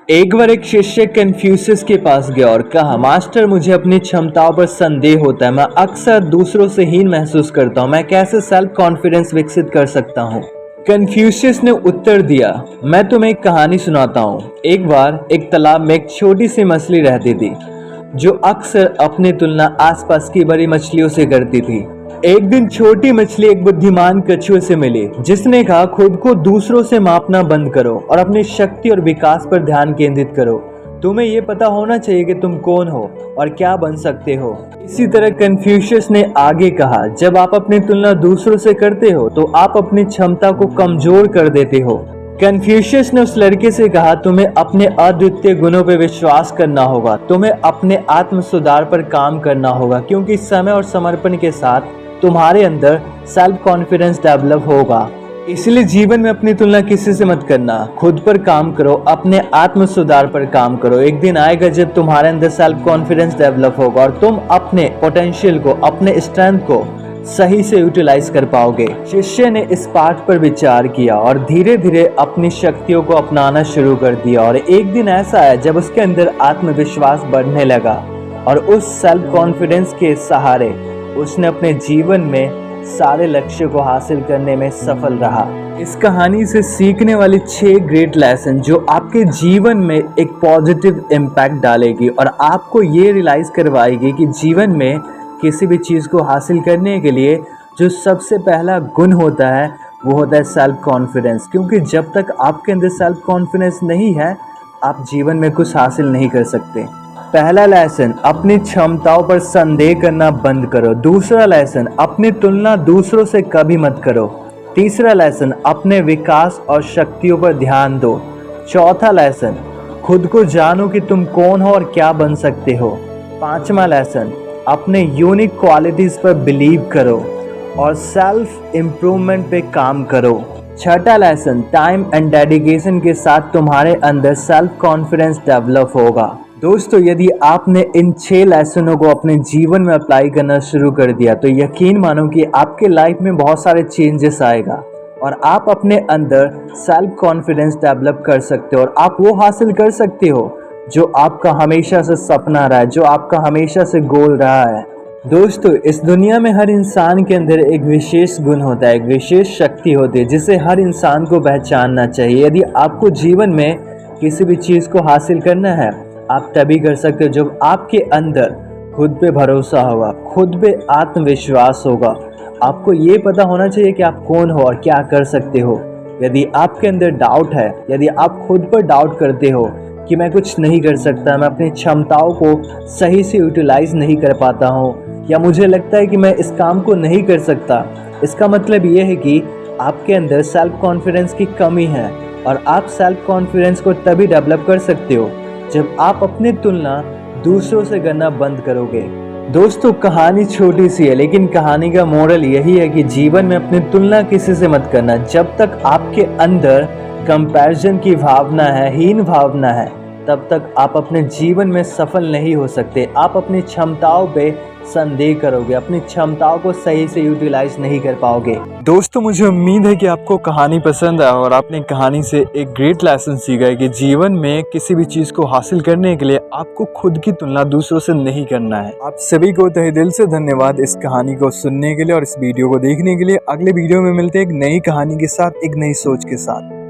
एक बार एक शिष्य कन्फ्यूशियस के पास गया और कहा, मास्टर मुझे अपनी क्षमताओं पर संदेह होता है। मैं अक्सर दूसरों से हीन महसूस करता हूँ। मैं कैसे सेल्फ कॉन्फिडेंस विकसित कर सकता हूँ? कन्फ्यूशियस ने उत्तर दिया, मैं तुम्हें एक कहानी सुनाता हूँ। एक बार एक तालाब में एक छोटी सी मछली रहती थी जो अक्सर अपनी तुलना आसपास की बड़ी मछलियों से करती थी। एक दिन छोटी मछली एक बुद्धिमान कछुए से मिली जिसने कहा, खुद को दूसरों से मापना बंद करो और अपनी शक्ति और विकास पर ध्यान केंद्रित करो। तुम्हें यह पता होना चाहिए कि तुम कौन हो और क्या बन सकते हो। इसी तरह कन्फ्यूशियस ने आगे कहा, जब आप अपनी तुलना दूसरों से करते हो तो आप अपनी क्षमता को कमजोर कर देते हो। कन्फ्यूशियस ने उस लड़के से कहा, तुम्हें अपने अद्वितीय गुणों पर विश्वास करना होगा। तुम्हें अपने आत्म सुधार पर काम करना होगा, क्योंकि समय और समर्पण के साथ तुम्हारे अंदर सेल्फ कॉन्फिडेंस डेवलप होगा। इसलिए जीवन में अपनी तुलना किसी से मत करना। खुद पर काम करो, अपने आत्म सुधार पर काम करो। एक दिन आएगा जब तुम्हारे अंदर सेल्फ कॉन्फिडेंस डेवलप होगा और तुम अपने पोटेंशियल को, अपने स्ट्रेंथ को सही से यूटिलाइज कर पाओगे। शिष्य ने इस पाठ पर विचार किया और धीरे धीरे अपनी शक्तियों को अपनाना शुरू कर दिया। और एक दिन ऐसा आया जब उसके अंदर आत्मविश्वास बढ़ने लगा और उस सेल्फ कॉन्फिडेंस के सहारे उसने अपने जीवन में सारे लक्ष्य को हासिल करने में सफल रहा। इस कहानी से सीखने वाली 6 ग्रेट लेसन जो आपके जीवन में एक पॉजिटिव इम्पैक्ट डालेगी और आपको ये रियलाइज करवाएगी कि जीवन में किसी भी चीज़ को हासिल करने के लिए जो सबसे पहला गुण होता है वो होता है सेल्फ कॉन्फिडेंस। क्योंकि जब तक आपके अंदर सेल्फ कॉन्फिडेंस नहीं है आप जीवन में कुछ हासिल नहीं कर सकते। पहला लेसन, अपनी क्षमताओं पर संदेह करना बंद करो। दूसरा लेसन, अपनी तुलना दूसरों से कभी मत करो। तीसरा लेसन, अपने विकास और शक्तियों पर ध्यान दो। चौथा लेसन, खुद को जानो कि तुम कौन हो और क्या बन सकते हो। पांचवा लेसन, अपने यूनिक क्वालिटीज पर बिलीव करो और सेल्फ इम्प्रूवमेंट पे काम करो। छठा लेसन, टाइम एंड डेडिकेशन के साथ तुम्हारे अंदर सेल्फ कॉन्फिडेंस डेवलप होगा। दोस्तों, यदि आपने इन 6 लेसनों को अपने जीवन में अप्लाई करना शुरू कर दिया तो यकीन मानो कि आपके लाइफ में बहुत सारे चेंजेस आएगा और आप अपने अंदर सेल्फ कॉन्फिडेंस डेवलप कर सकते हो और आप वो हासिल कर सकते हो जो आपका हमेशा से सपना रहा है, जो आपका हमेशा से गोल रहा है। दोस्तों, इस दुनिया में हर इंसान के अंदर एक विशेष गुण होता है, एक विशेष शक्ति होती है जिसे हर इंसान को पहचानना चाहिए। यदि आपको जीवन में किसी भी चीज़ को हासिल करना है आप तभी कर सकते हो जब आपके अंदर खुद पे भरोसा होगा, खुद पे आत्मविश्वास होगा। आपको ये पता होना चाहिए कि आप कौन हो और क्या कर सकते हो। यदि आपके अंदर डाउट है, यदि आप खुद पर डाउट करते हो कि मैं कुछ नहीं कर सकता, मैं अपनी क्षमताओं को सही से यूटिलाइज नहीं कर पाता हूँ, या मुझे लगता है कि मैं इस काम को नहीं कर सकता, इसका मतलब ये है कि आपके अंदर सेल्फ कॉन्फिडेंस की कमी है। और आप सेल्फ कॉन्फिडेंस को तभी डेवलप कर सकते हो जब आप अपनी तुलना दूसरों से करना बंद करोगे। दोस्तों, कहानी छोटी सी है लेकिन कहानी का मोरल यही है कि जीवन में अपनी तुलना किसी से मत करना। जब तक आपके अंदर कंपैरिजन की भावना है, हीन भावना है, तब तक आप अपने जीवन में सफल नहीं हो सकते। आप अपनी क्षमताओं पे संदेह करोगे, अपनी क्षमताओं को सही से यूटिलाइज नहीं कर पाओगे। दोस्तों, मुझे उम्मीद है कि आपको कहानी पसंद आया और आपने कहानी से एक ग्रेट लेसन सीखा है कि जीवन में किसी भी चीज़ को हासिल करने के लिए आपको खुद की तुलना दूसरों से नहीं करना है। आप सभी को तहे दिल से धन्यवाद इस कहानी को सुनने के लिए और इस वीडियो को देखने के लिए। अगले वीडियो में मिलते हैं एक नई कहानी के साथ, एक नई सोच के साथ।